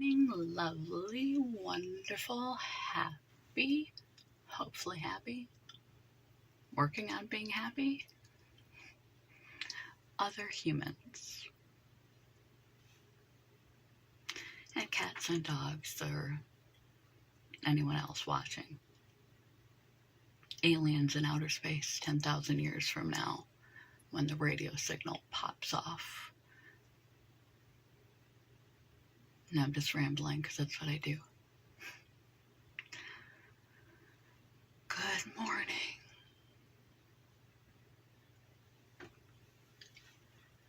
morning, lovely, wonderful, happy, hopefully happy, working on being happy, other humans, and cats and dogs, or anyone else watching. Aliens in outer space 10,000 years from now, when the radio signal pops off. And I'm just rambling because that's what I do. Good morning.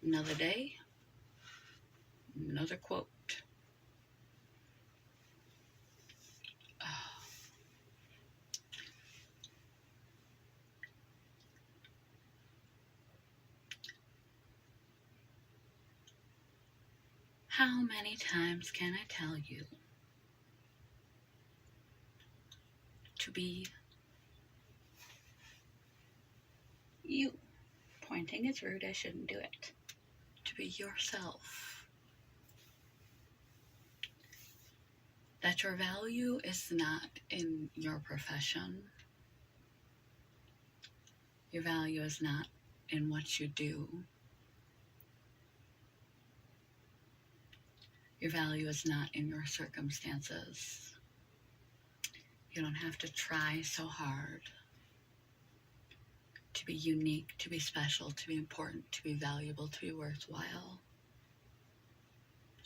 Another day, another quote. How many times can I tell you to be you? Pointing is rude, I shouldn't do it. To be yourself. That your value is not in your profession. Your value is not in what you do. Your value is not in your circumstances. You don't have to try so hard to be unique, to be special, to be important, to be valuable, to be worthwhile.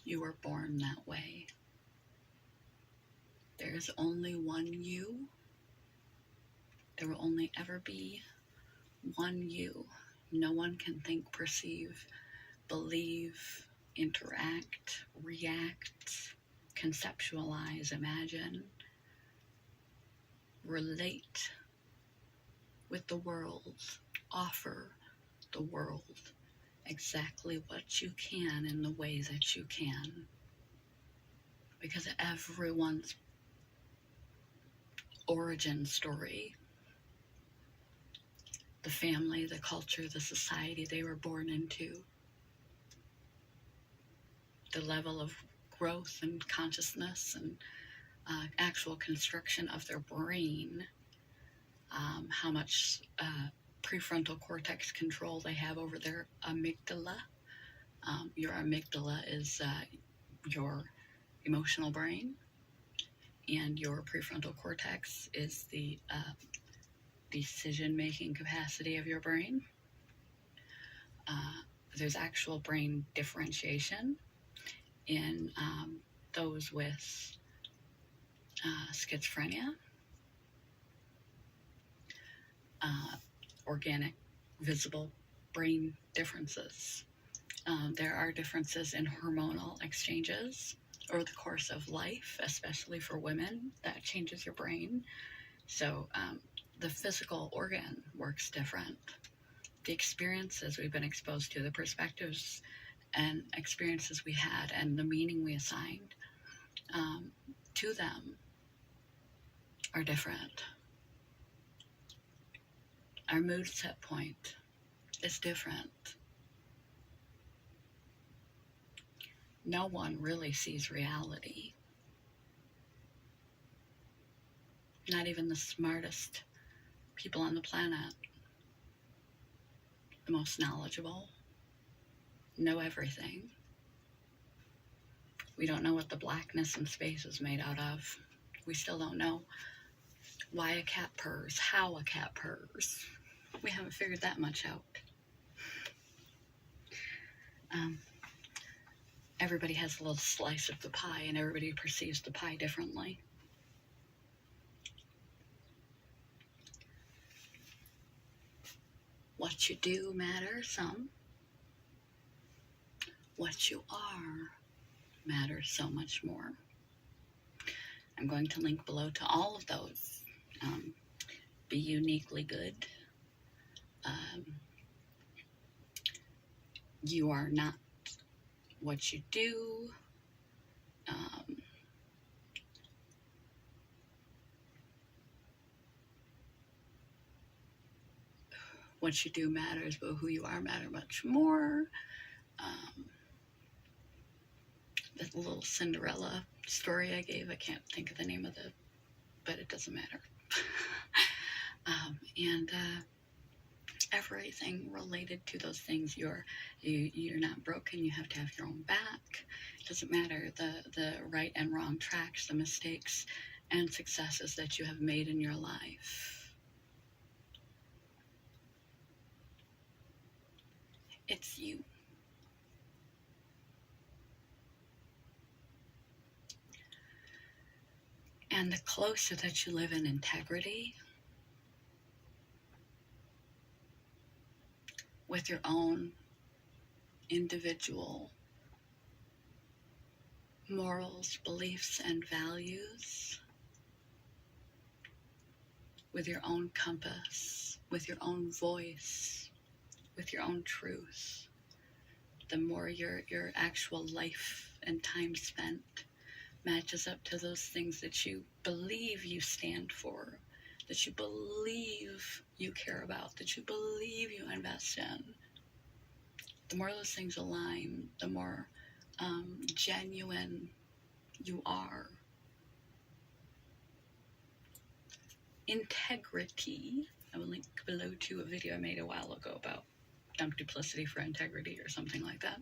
You were born that way. There is only one you. There will only ever be one you. No one can think, perceive, believe, interact, react, conceptualize, imagine, relate with the world, offer the world exactly what you can in the way that you can. Because everyone's origin story, the family, the culture, the society they were born into, the level of growth and consciousness and actual construction of their brain, how much prefrontal cortex control they have over their amygdala. Your amygdala is your emotional brain, and your prefrontal cortex is the decision-making capacity of your brain. There's actual brain differentiation in those with schizophrenia, organic, visible brain differences. There are differences in hormonal exchanges over the course of life, especially for women. That changes your brain. So the physical organ works different. The experiences we've been exposed to, the perspectives and experiences we had, and the meaning we assigned to them are different. Our mood set point is different. No one really sees reality. Not even the smartest people on the planet, the most knowledgeable, know everything. We don't know what the blackness in space is made out of. We still don't know why a cat purrs, how a cat purrs. We haven't figured that much out. Everybody has a little slice of the pie, and everybody perceives the pie differently. What you do matters some. What you are matters so much more. I'm going to link below to all of those. Be uniquely good. You are not what you do. What you do matters, but who you are matters much more. that little Cinderella story I gave. I can't think of the name of it, but it doesn't matter. And everything related to those things, you're not broken. You have to have your own back. It doesn't matter the right and wrong tracks, the mistakes and successes that you have made in your life. It's you. And the closer that you live in integrity with your own individual morals, beliefs, and values, with your own compass, with your own voice, with your own truth, the more your actual life and time spent matches up to those things that you believe you stand for, that you believe you care about, that you believe you invest in. The more those things align, the more genuine you are. Integrity, I will link below to a video I made a while ago about duplicity for integrity or something like that,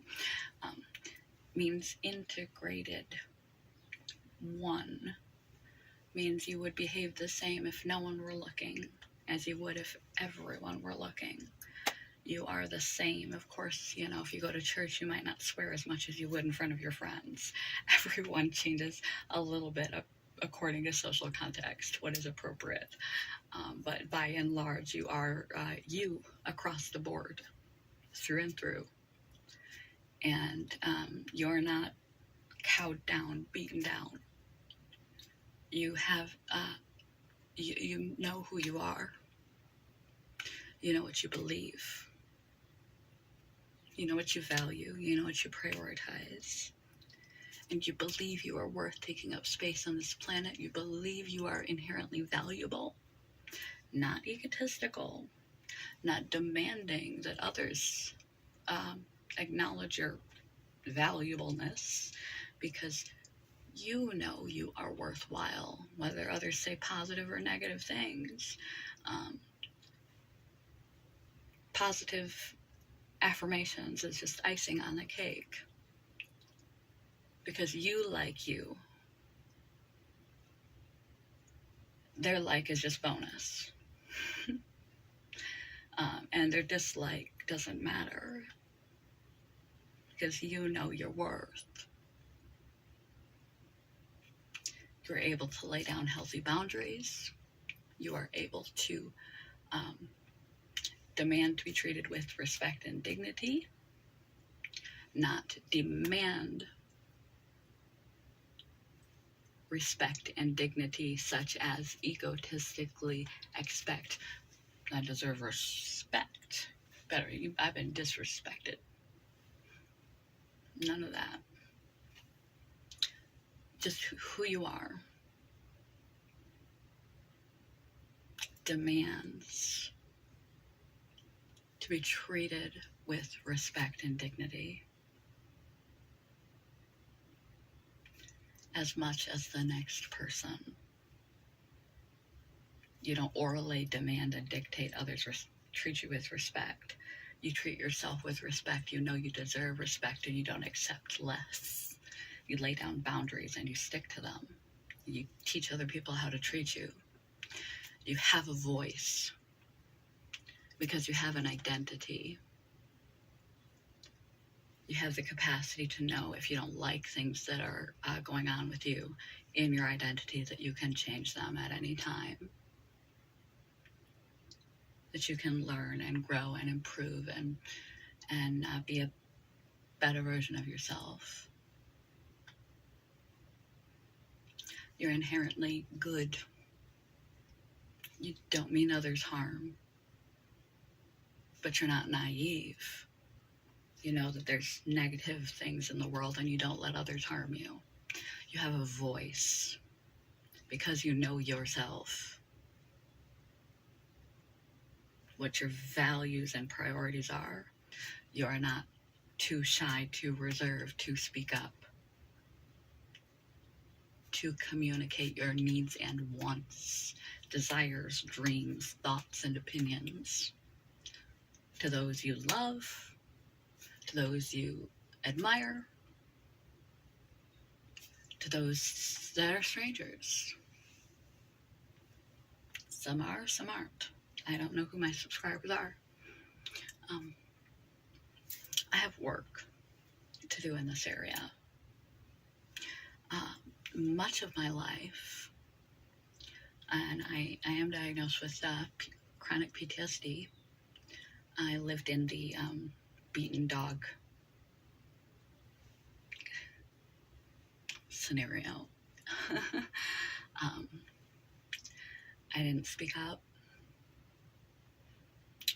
means integrated. One means you would behave the same if no one were looking as you would if everyone were looking. You are the same. Of course, if you go to church, you might not swear as much as you would in front of your friends. Everyone changes a little bit according to social context, what is appropriate. But by and large, you are you across the board, through and through. And you're not cowed down, beaten down. You have, you know who you are. You know what you believe. You know what you value. You know what you prioritize. And you believe you are worth taking up space on this planet. You believe you are inherently valuable, not egotistical, not demanding that others acknowledge your valuableness, because you know you are worthwhile, whether others say positive or negative things. Positive affirmations is just icing on the cake, because you like you. Their like is just bonus. And their dislike doesn't matter, because you know your worth. You're able to lay down healthy boundaries. You are able to demand to be treated with respect and dignity, not demand respect and dignity such as egotistically expect I deserve respect. Better, I've been disrespected. None of that. Just who you are demands to be treated with respect and dignity as much as the next person. You don't orally demand and dictate others treat you with respect. You treat yourself with respect. You know you deserve respect, and you don't accept less. You lay down boundaries and you stick to them. You teach other people how to treat you. You have a voice because you have an identity. You have the capacity to know if you don't like things that are going on with you in your identity, that you can change them at any time. That you can learn and grow and improve and be a better version of yourself. You're inherently good. You don't mean others harm, but you're not naive. You know that there's negative things in the world and you don't let others harm you. You have a voice because you know yourself. What your values and priorities are. You are not too shy, too reserved to speak up. to communicate your needs and wants, desires, dreams, thoughts, and opinions to those you love, to those you admire, to those that are strangers. Some are, some aren't. I don't know who my subscribers are. I have work to do in this area. Much of my life, and I am diagnosed with chronic PTSD. I lived in the beaten dog scenario. I didn't speak up,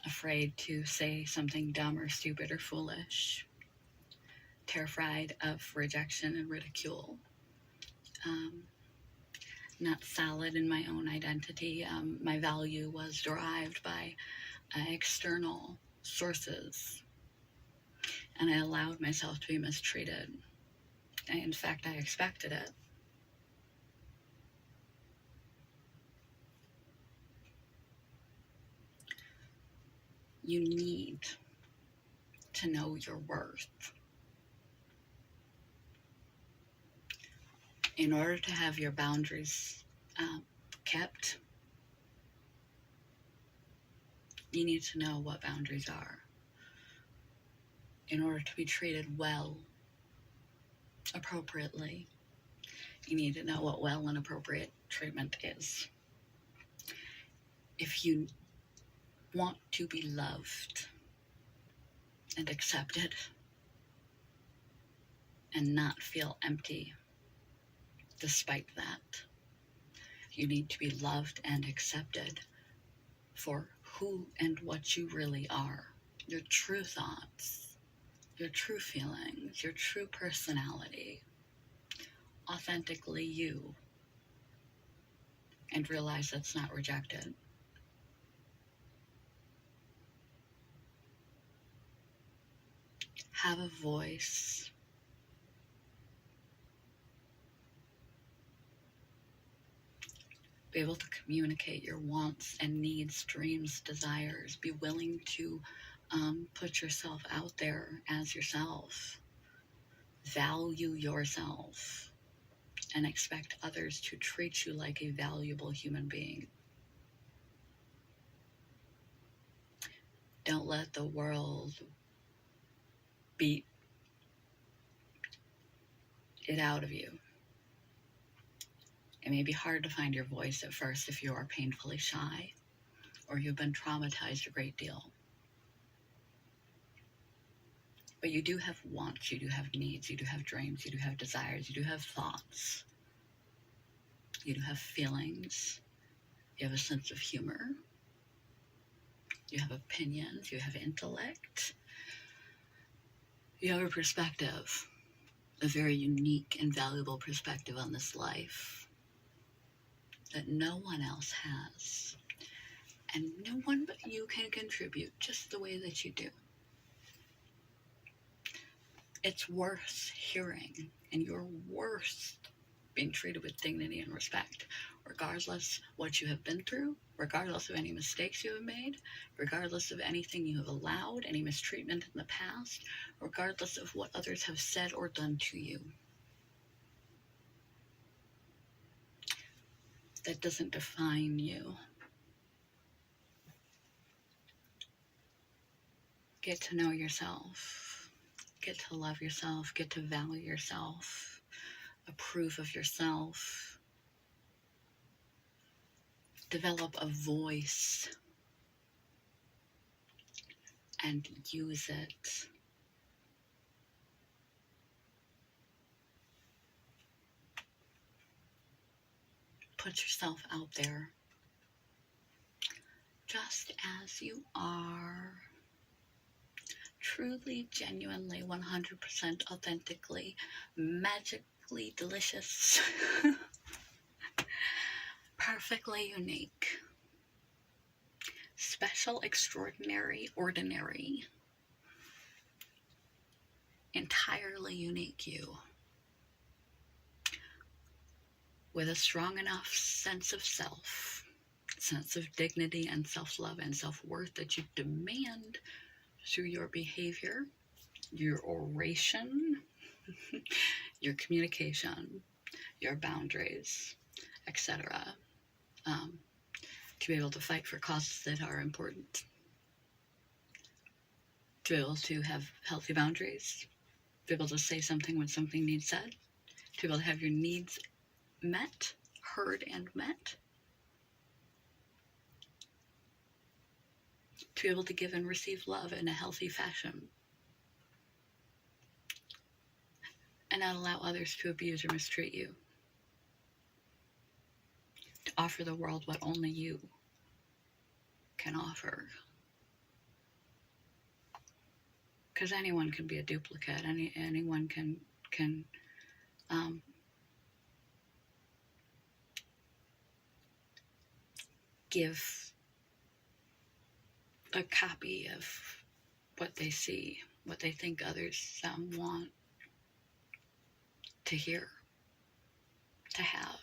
afraid to say something dumb or stupid or foolish, terrified of rejection and ridicule, not solid in my own identity. My value was derived by external sources, and I allowed myself to be mistreated. In fact, I expected it. You need to know your worth. In order to have your boundaries kept, you need to know what boundaries are. In order to be treated well, appropriately, you need to know what well and appropriate treatment is. If you want to be loved and accepted and not feel empty despite that, you need to be loved and accepted for who and what you really are. Your true thoughts, your true feelings, your true personality, authentically you, and realize that's not rejected. Have a voice. Be able to communicate your wants and needs, dreams, desires. Be willing to put yourself out there as yourself. Value yourself and expect others to treat you like a valuable human being. Don't let the world beat it out of you. It may be hard to find your voice at first if you are painfully shy or you've been traumatized a great deal. But you do have wants, you do have needs, you do have dreams, you do have desires, you do have thoughts, you do have feelings, you have a sense of humor, you have opinions, you have intellect, you have a perspective, a very unique and valuable perspective on this life that no one else has. And no one but you can contribute just the way that you do. It's worth hearing, and you're worth being treated with dignity and respect, regardless what you have been through, regardless of any mistakes you have made, regardless of anything you have allowed, any mistreatment in the past, regardless of what others have said or done to you. That doesn't define you. Get to know yourself. Get to love yourself. Get to value yourself. Approve of yourself. Develop a voice and use it. Put yourself out there just as you are. Truly, genuinely, 100% authentically, magically delicious, perfectly unique, special, extraordinary, ordinary, entirely unique you. with a strong enough sense of self, sense of dignity and self-love and self-worth that you demand through your behavior, your oration, your communication, your boundaries, etc. To be able to fight for causes that are important, to be able to have healthy boundaries, to be able to say something when something needs said, to be able to have your needs met, heard and met, to be able to give and receive love in a healthy fashion, and not allow others to abuse or mistreat you, to offer the world what only you can offer. Because anyone can be a duplicate. Anyone can give a copy of what they see, what they think others want to hear, to have,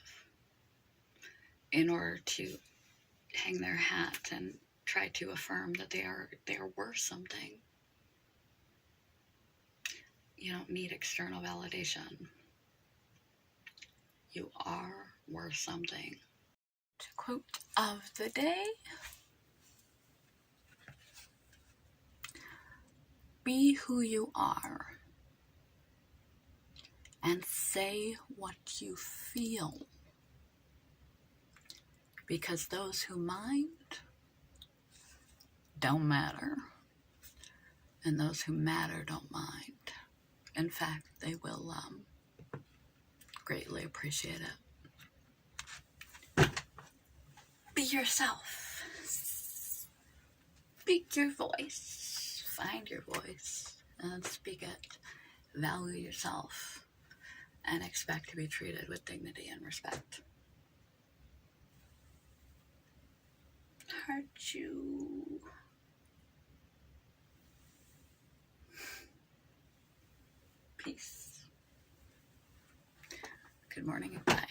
in order to hang their hat and try to affirm that they are worth something. You don't need external validation. You are worth something. Quote of the day: be who you are and say what you feel, because those who mind don't matter, and those who matter don't mind. In fact, they will greatly appreciate it. Be yourself. Speak your voice. Find your voice and speak it. Value yourself and expect to be treated with dignity and respect. Heart you. Peace. Good morning and bye.